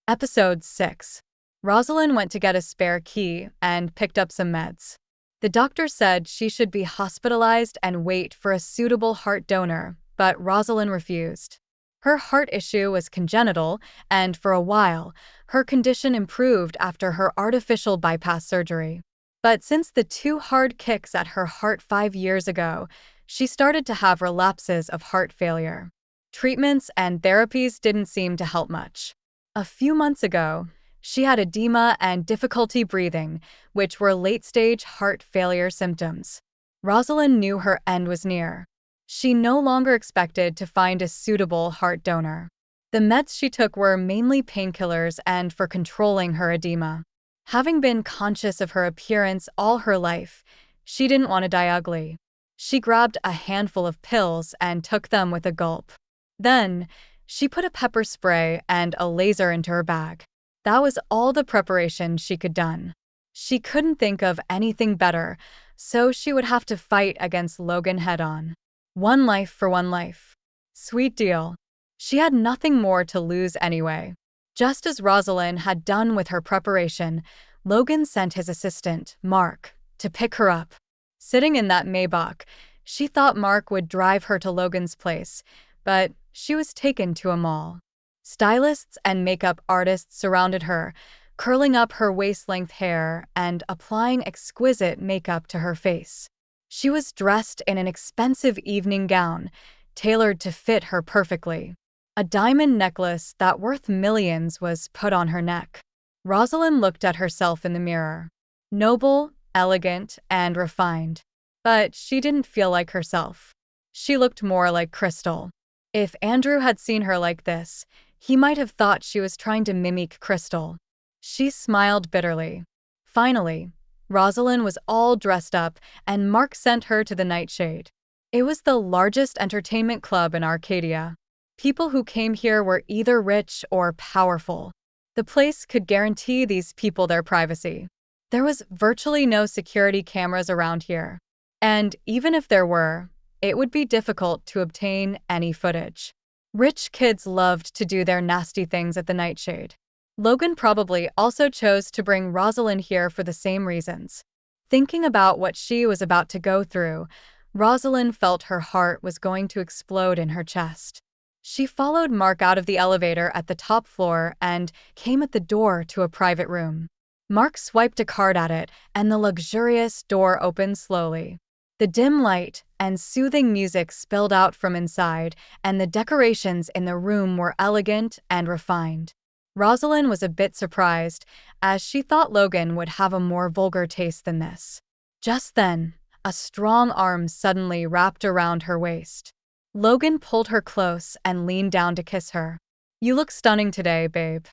Episode 6. Rosalyn went to get a spare key and picked up some meds. The doctor said she should be hospitalized and wait for a suitable heart donor, but Rosalyn refused. Her heart issue was congenital, and for a while, her condition improved after her artificial bypass surgery. But since the 2 hard kicks at her heart 5 years ago, she started to have relapses of heart failure. Treatments and therapies didn't seem to help much. A few months ago, she had edema and difficulty breathing, which were late-stage heart failure symptoms. Rosalyn knew her end was near. She no longer expected to find a suitable heart donor. The meds she took were mainly painkillers and for controlling her edema. Having been conscious of her appearance all her life, she didn't want to die ugly. She grabbed a handful of pills and took them with a gulp. Then, she put a pepper spray and a laser into her bag. That was all the preparation she could done. She couldn't think of anything better, so she would have to fight against Logan head-on. One life for one life. Sweet deal. She had nothing more to lose anyway. Just as Rosalyn had done with her preparation, Logan sent his assistant, Mark, to pick her up. Sitting in that Maybach, she thought Mark would drive her to Logan's place, but she was taken to a mall. Stylists and makeup artists surrounded her, curling up her waist-length hair and applying exquisite makeup to her face. She was dressed in an expensive evening gown, tailored to fit her perfectly. A diamond necklace that worth millions was put on her neck. Rosalyn looked at herself in the mirror. Noble, elegant, and refined. But she didn't feel like herself. She looked more like Crystal. If Andrew had seen her like this, he might have thought she was trying to mimic Crystal. She smiled bitterly. Finally, Rosalyn was all dressed up, and Mark sent her to the Nightshade. It was the largest entertainment club in Arcadia. People who came here were either rich or powerful. The place could guarantee these people their privacy. There was virtually no security cameras around here. And even if there were, it would be difficult to obtain any footage. Rich kids loved to do their nasty things at the Nightshade. Logan probably also chose to bring Rosalyn here for the same reasons. Thinking about what she was about to go through, Rosalyn felt her heart was going to explode in her chest. She followed Mark out of the elevator at the top floor and came at the door to a private room. Mark swiped a card at it, and the luxurious door opened slowly. The dim light and soothing music spilled out from inside, and the decorations in the room were elegant and refined. Rosalyn was a bit surprised, as she thought Logan would have a more vulgar taste than this. Just then, a strong arm suddenly wrapped around her waist. Logan pulled her close and leaned down to kiss her. "You look stunning today, babe."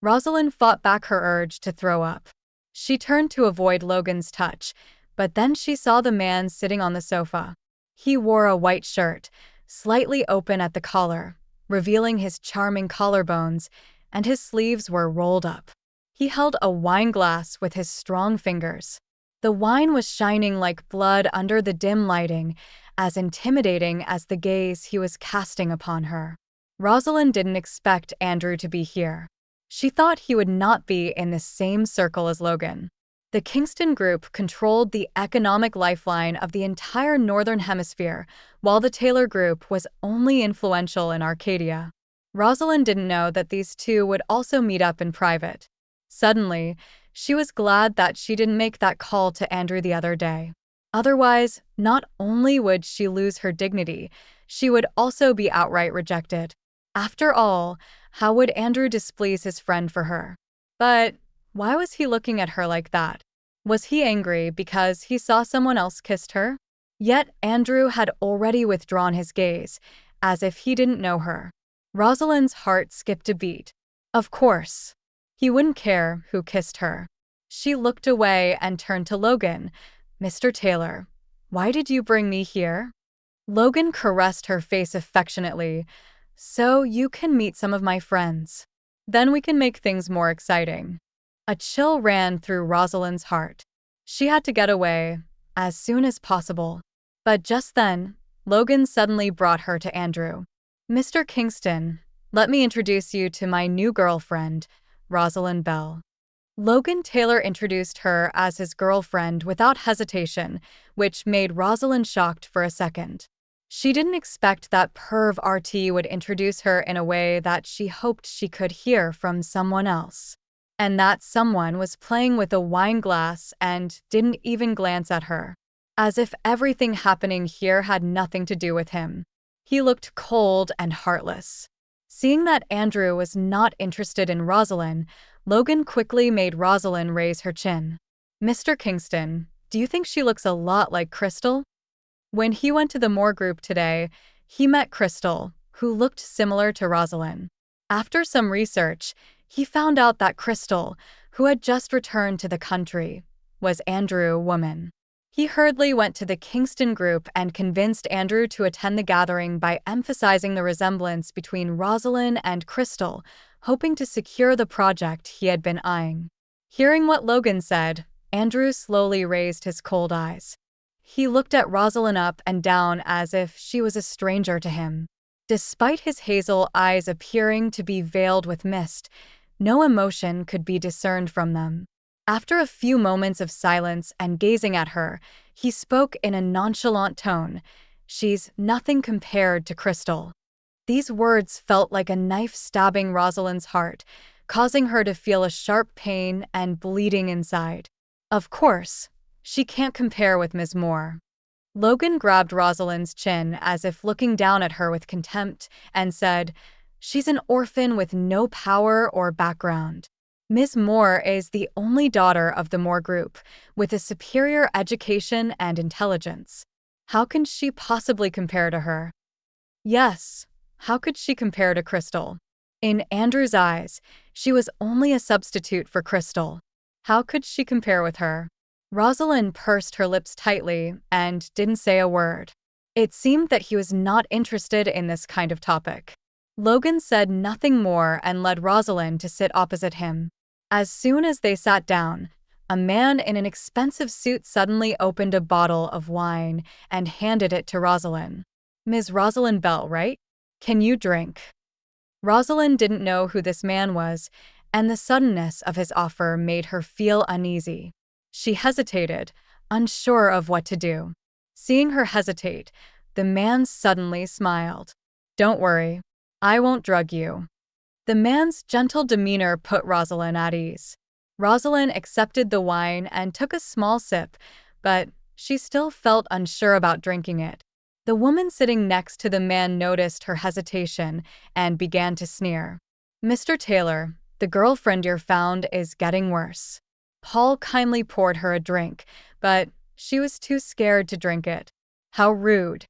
Rosalyn fought back her urge to throw up. She turned to avoid Logan's touch, but then she saw the man sitting on the sofa. He wore a white shirt, slightly open at the collar, revealing his charming collarbones, and his sleeves were rolled up. He held a wine glass with his strong fingers. The wine was shining like blood under the dim lighting, as intimidating as the gaze he was casting upon her. Rosalyn didn't expect Andrew to be here. She thought he would not be in the same circle as Logan. The Kingston Group controlled the economic lifeline of the entire Northern Hemisphere, while the Taylor Group was only influential in Arcadia. Rosalyn didn't know that these two would also meet up in private. Suddenly, she was glad that she didn't make that call to Andrew the other day. Otherwise, not only would she lose her dignity, she would also be outright rejected. After all, how would Andrew displease his friend for her? But why was he looking at her like that? Was he angry because he saw someone else kissed her? Yet Andrew had already withdrawn his gaze, as if he didn't know her. Rosalyn's heart skipped a beat. Of course, he wouldn't care who kissed her. She looked away and turned to Logan. "Mr. Taylor, why did you bring me here?" Logan caressed her face affectionately. "So you can meet some of my friends. Then we can make things more exciting." A chill ran through Rosalyn's heart. She had to get away, as soon as possible. But just then, Logan suddenly brought her to Andrew. "Mr. Kingston, let me introduce you to my new girlfriend, Rosalyn Bell. Logan Taylor introduced her as his girlfriend without hesitation, which made Rosalyn shocked for a second. She didn't expect that perv RT would introduce her in a way that she hoped she could hear from someone else. And that someone was playing with a wine glass and didn't even glance at her. As if everything happening here had nothing to do with him. He looked cold and heartless. Seeing that Andrew was not interested in Rosalyn, Logan quickly made Rosalyn raise her chin. "Mr. Kingston, do you think she looks a lot like Crystal?" When he went to the Moore group today, he met Crystal, who looked similar to Rosalyn. After some research, he found out that Crystal, who had just returned to the country, was Andrew's woman. He hurriedly went to the Kingston group and convinced Andrew to attend the gathering by emphasizing the resemblance between Rosalyn and Crystal, hoping to secure the project he had been eyeing. Hearing what Logan said, Andrew slowly raised his cold eyes. He looked at Rosalyn up and down as if she was a stranger to him. Despite his hazel eyes appearing to be veiled with mist, no emotion could be discerned from them. After a few moments of silence and gazing at her, he spoke in a nonchalant tone. "She's nothing compared to Crystal." These words felt like a knife stabbing Rosalyn's heart, causing her to feel a sharp pain and bleeding inside. Of course, she can't compare with Ms. Moore. Logan grabbed Rosalyn's chin as if looking down at her with contempt and said, "She's an orphan with no power or background. Ms. Moore is the only daughter of the Moore group, with a superior education and intelligence. How can she possibly compare to her?" Yes, how could she compare to Crystal? In Andrew's eyes, she was only a substitute for Crystal. How could she compare with her? Rosalyn pursed her lips tightly and didn't say a word. It seemed that he was not interested in this kind of topic. Logan said nothing more and led Rosalyn to sit opposite him. As soon as they sat down, a man in an expensive suit suddenly opened a bottle of wine and handed it to Rosalyn. "Ms. Rosalyn Bell, right? Can you drink?" Rosalyn didn't know who this man was, and the suddenness of his offer made her feel uneasy. She hesitated, unsure of what to do. Seeing her hesitate, the man suddenly smiled. "Don't worry, I won't drug you." The man's gentle demeanor put Rosalyn at ease. Rosalyn accepted the wine and took a small sip, but she still felt unsure about drinking it. The woman sitting next to the man noticed her hesitation and began to sneer. "Mr. Taylor, the girlfriend you found is getting worse." Paul kindly poured her a drink, but she was too scared to drink it. How rude.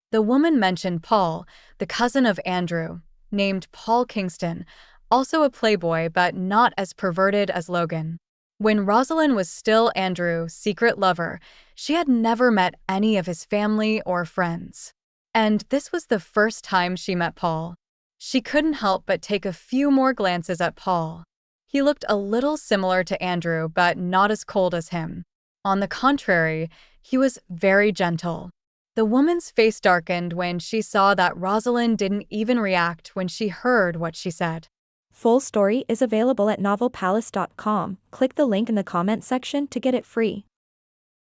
The woman mentioned Paul, the cousin of Andrew, named Paul Kingston, also a playboy but not as perverted as Logan. When Rosalyn was still Andrew's secret lover, she had never met any of his family or friends. And this was the first time she met Paul. She couldn't help but take a few more glances at Paul. He looked a little similar to Andrew, but not as cold as him. On the contrary, he was very gentle. The woman's face darkened when she saw that Rosalyn didn't even react when she heard what she said. Full story is available at novelpalace.com. Click the link in the comment section to get it free.